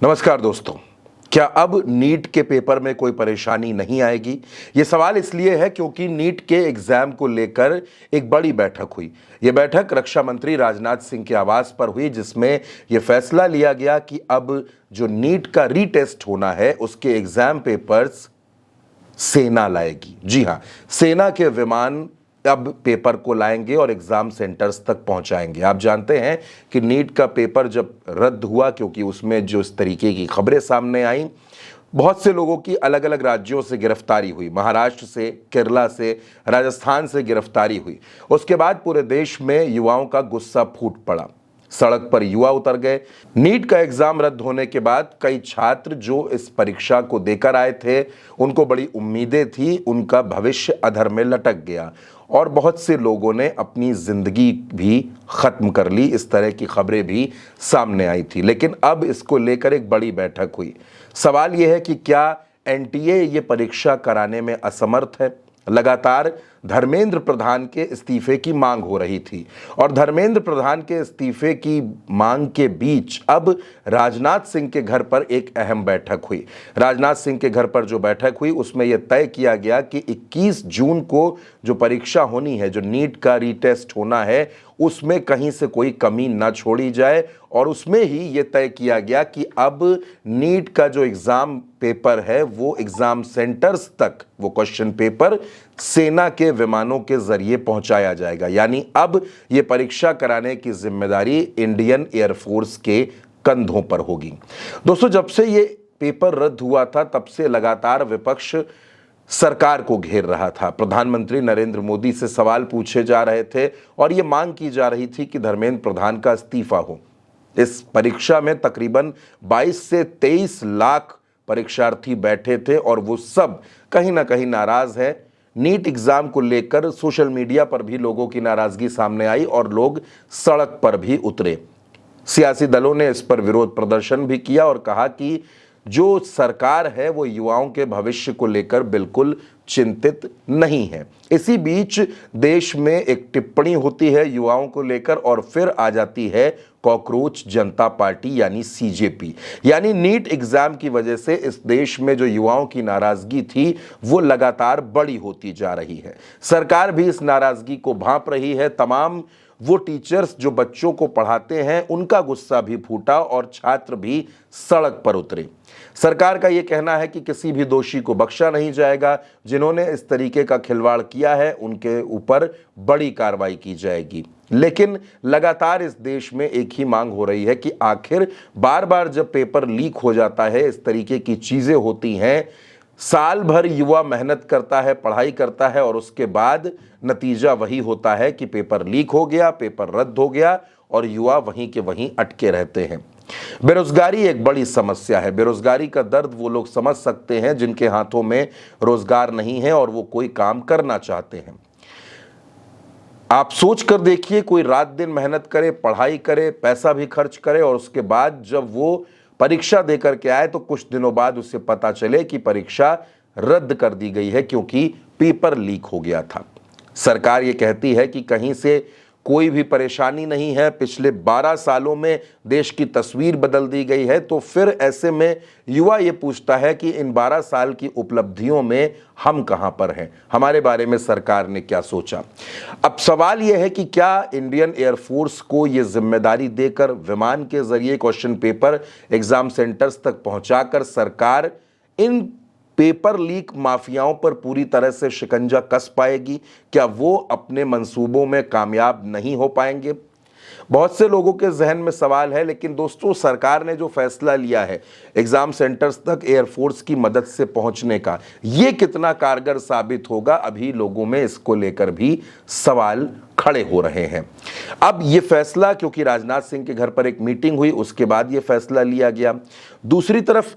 नमस्कार दोस्तों। क्या अब नीट के पेपर में कोई परेशानी नहीं आएगी? ये सवाल इसलिए है क्योंकि नीट के एग्जाम को लेकर एक बड़ी बैठक हुई। ये बैठक रक्षा मंत्री राजनाथ सिंह के आवास पर हुई, जिसमें यह फैसला लिया गया कि अब जो नीट का रीटेस्ट होना है उसके एग्जाम पेपर्स सेना लाएगी। जी हां, सेना के विमान अब पेपर को लाएंगे और एग्जाम सेंटर्स तक पहुंचाएंगे। आप जानते हैं कि नीट का पेपर जब रद्द हुआ, क्योंकि उसमें जो इस तरीके की खबरें सामने आई, बहुत से लोगों की अलग अलग राज्यों से गिरफ्तारी हुई, महाराष्ट्र से, केरला से, राजस्थान से गिरफ्तारी हुई। उसके बाद पूरे देश में युवाओं का गुस्सा फूट पड़ा, सड़क पर युवा उतर गए। नीट का एग्जाम रद्द होने के बाद कई छात्र जो इस परीक्षा को देकर आए थे, उनको बड़ी उम्मीदें थी, उनका भविष्य अधर में लटक गया और बहुत से लोगों ने अपनी जिंदगी भी खत्म कर ली। इस तरह की खबरें भी सामने आई थी। लेकिन अब इसको लेकर एक बड़ी बैठक हुई। सवाल यह है कि क्या एनटीए ये परीक्षा कराने में असमर्थ है? लगातार धर्मेंद्र प्रधान के इस्तीफे की मांग हो रही थी और धर्मेंद्र प्रधान के इस्तीफे की मांग के बीच अब राजनाथ सिंह के घर पर एक अहम बैठक हुई। राजनाथ सिंह के घर पर जो बैठक हुई उसमें यह तय किया गया कि 21 जून को जो परीक्षा होनी है, जो नीट का रीटेस्ट होना है, उसमें कहीं से कोई कमी न छोड़ी जाए और उसमें ही ये तय किया गया कि अब नीट का जो एग्जाम पेपर है वो एग्जाम सेंटर्स तक, वो क्वेश्चन पेपर सेना के विमानों के जरिए पहुंचाया जाएगा। यानी अब ये परीक्षा कराने की जिम्मेदारी इंडियन एयरफोर्स के कंधों पर होगी। दोस्तों, जब से ये पेपर रद्द हुआ था तब से लगातार विपक्ष सरकार को घेर रहा था। प्रधानमंत्री नरेंद्र मोदी से सवाल पूछे जा रहे थे और यह मांग की जा रही थी कि धर्मेंद्र प्रधान का इस्तीफा हो। इस परीक्षा में तकरीबन 22 से 23 लाख परीक्षार्थी बैठे थे और वो सब कहीं ना कहीं नाराज है। नीट एग्जाम को लेकर सोशल मीडिया पर भी लोगों की नाराजगी सामने आई और लोग सड़क पर भी उतरे। सियासी दलों ने इस पर विरोध प्रदर्शन भी किया और कहा कि जो सरकार है वो युवाओं के भविष्य को लेकर बिल्कुल चिंतित नहीं है। इसी बीच देश में एक टिप्पणी होती है युवाओं को लेकर और फिर आ जाती है कॉकरोच जनता पार्टी यानी सीजेपी। यानी नीट एग्जाम की वजह से इस देश में जो युवाओं की नाराजगी थी वो लगातार बड़ी होती जा रही है। सरकार भी इस नाराजगी को भांप रही है। तमाम वो टीचर्स जो बच्चों को पढ़ाते हैं उनका गुस्सा भी फूटा और छात्र भी सड़क पर उतरे। सरकार का यह कहना है कि किसी भी दोषी को बख्शा नहीं जाएगा। जिन्होंने इस तरीके का खिलवाड़ किया है उनके ऊपर बड़ी कार्रवाई की जाएगी। लेकिन लगातार इस देश में एक ही मांग हो रही है कि आखिर बार बार जब पेपर लीक हो जाता है, इस तरीके की चीजें होती हैं, साल भर युवा मेहनत करता है, पढ़ाई करता है और उसके बाद नतीजा वही होता है कि पेपर लीक हो गया, पेपर रद्द हो गया और युवा वहीं के वहीं अटके रहते हैं। बेरोजगारी एक बड़ी समस्या है। बेरोजगारी का दर्द वो लोग समझ सकते हैं जिनके हाथों में रोजगार नहीं है और वो कोई काम करना चाहते हैं। आप सोच कर देखिए, कोई रात दिन मेहनत करे, पढ़ाई करे, पैसा भी खर्च करे और उसके बाद जब वो परीक्षा देकर के आए तो कुछ दिनों बाद उसे पता चले कि परीक्षा रद्द कर दी गई है क्योंकि पेपर लीक हो गया था। सरकार ये कहती है कि कहीं से कोई भी परेशानी नहीं है, पिछले 12 सालों में देश की तस्वीर बदल दी गई है। तो फिर ऐसे में युवा ये पूछता है कि इन 12 साल की उपलब्धियों में हम कहां पर हैं, हमारे बारे में सरकार ने क्या सोचा। अब सवाल यह है कि क्या इंडियन एयरफोर्स को ये जिम्मेदारी देकर विमान के जरिए क्वेश्चन पेपर एग्जाम सेंटर्स तक पहुंचाकर सरकार इन पेपर लीक माफियाओं पर पूरी तरह से शिकंजा कस पाएगी? क्या वो अपने मंसूबों में कामयाब नहीं हो पाएंगे? बहुत से लोगों के जहन में सवाल है। लेकिन दोस्तों, सरकार ने जो फैसला लिया है एग्जाम सेंटर्स तक एयरफोर्स की मदद से पहुंचने का, ये कितना कारगर साबित होगा, अभी लोगों में इसको लेकर भी सवाल खड़े हो रहे हैं। अब ये फैसला, क्योंकि राजनाथ सिंह के घर पर एक मीटिंग हुई, उसके बाद ये फैसला लिया गया। दूसरी तरफ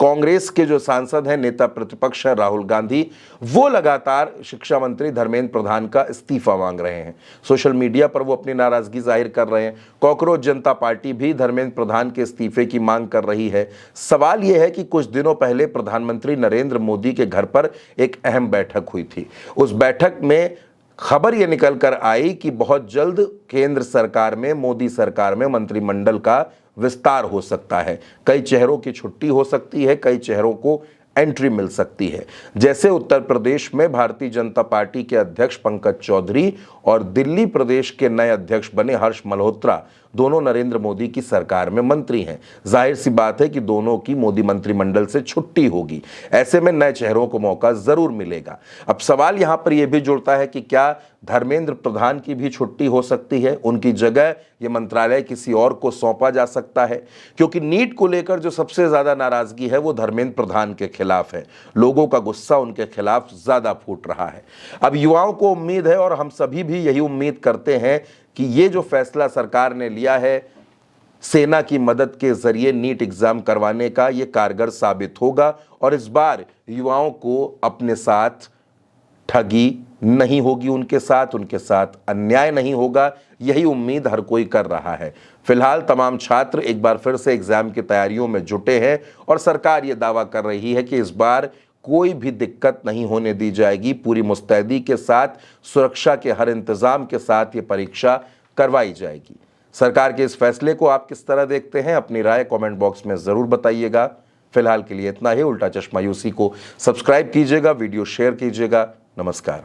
कांग्रेस के जो सांसद हैं, नेता प्रतिपक्ष है राहुल गांधी, वो लगातार शिक्षा मंत्री धर्मेंद्र प्रधान का इस्तीफा मांग रहे हैं। सोशल मीडिया पर वो अपनी नाराजगी जाहिर कर रहे हैं। कॉकरोच जनता पार्टी भी धर्मेंद्र प्रधान के इस्तीफे की मांग कर रही है। सवाल यह है कि कुछ दिनों पहले प्रधानमंत्री नरेंद्र मोदी के घर पर एक अहम बैठक हुई थी। उस बैठक में खबर यह निकल कर आई कि बहुत जल्द केंद्र सरकार में, मोदी सरकार में मंत्रिमंडल का विस्तार हो सकता है, कई चेहरों की छुट्टी हो सकती है, कई चेहरों को एंट्री मिल सकती है। जैसे उत्तर प्रदेश में भारतीय जनता पार्टी के अध्यक्ष पंकज चौधरी और दिल्ली प्रदेश के नए अध्यक्ष बने हर्ष मल्होत्रा दोनों नरेंद्र मोदी की सरकार में मंत्री हैं। जाहिर सी बात है कि दोनों की मोदी मंत्रिमंडल से छुट्टी होगी। ऐसे में नए चेहरों को मौका जरूर मिलेगा। अब सवाल यहां पर यह भी जुड़ता है कि क्या धर्मेंद्र प्रधान की भी छुट्टी हो सकती है, उनकी जगह यह मंत्रालय किसी और को सौंपा जा सकता है, क्योंकि नीट को लेकर जो सबसे ज्यादा नाराजगी है वो धर्मेंद्र प्रधान के खिलाफ है। लोगों का गुस्सा उनके खिलाफ ज्यादा फूट रहा है। अब युवाओं को उम्मीद है और हम सभी भी यही उम्मीद करते हैं कि ये जो फैसला सरकार ने लिया है सेना की मदद के जरिए नीट एग्जाम करवाने का, ये कारगर साबित होगा और इस बार युवाओं को अपने साथ ठगी नहीं होगी, उनके साथ अन्याय नहीं होगा, यही उम्मीद हर कोई कर रहा है। फिलहाल तमाम छात्र एक बार फिर से एग्जाम की तैयारियों में जुटे हैं और सरकार ये दावा कर रही है कि इस बार कोई भी दिक्कत नहीं होने दी जाएगी। पूरी मुस्तैदी के साथ, सुरक्षा के हर इंतजाम के साथ ये परीक्षा करवाई जाएगी। सरकार के इस फैसले को आप किस तरह देखते हैं, अपनी राय कमेंट बॉक्स में जरूर बताइएगा। फिलहाल के लिए इतना ही। उल्टा चश्मा यूसी को सब्सक्राइब कीजिएगा, वीडियो शेयर कीजिएगा। नमस्कार।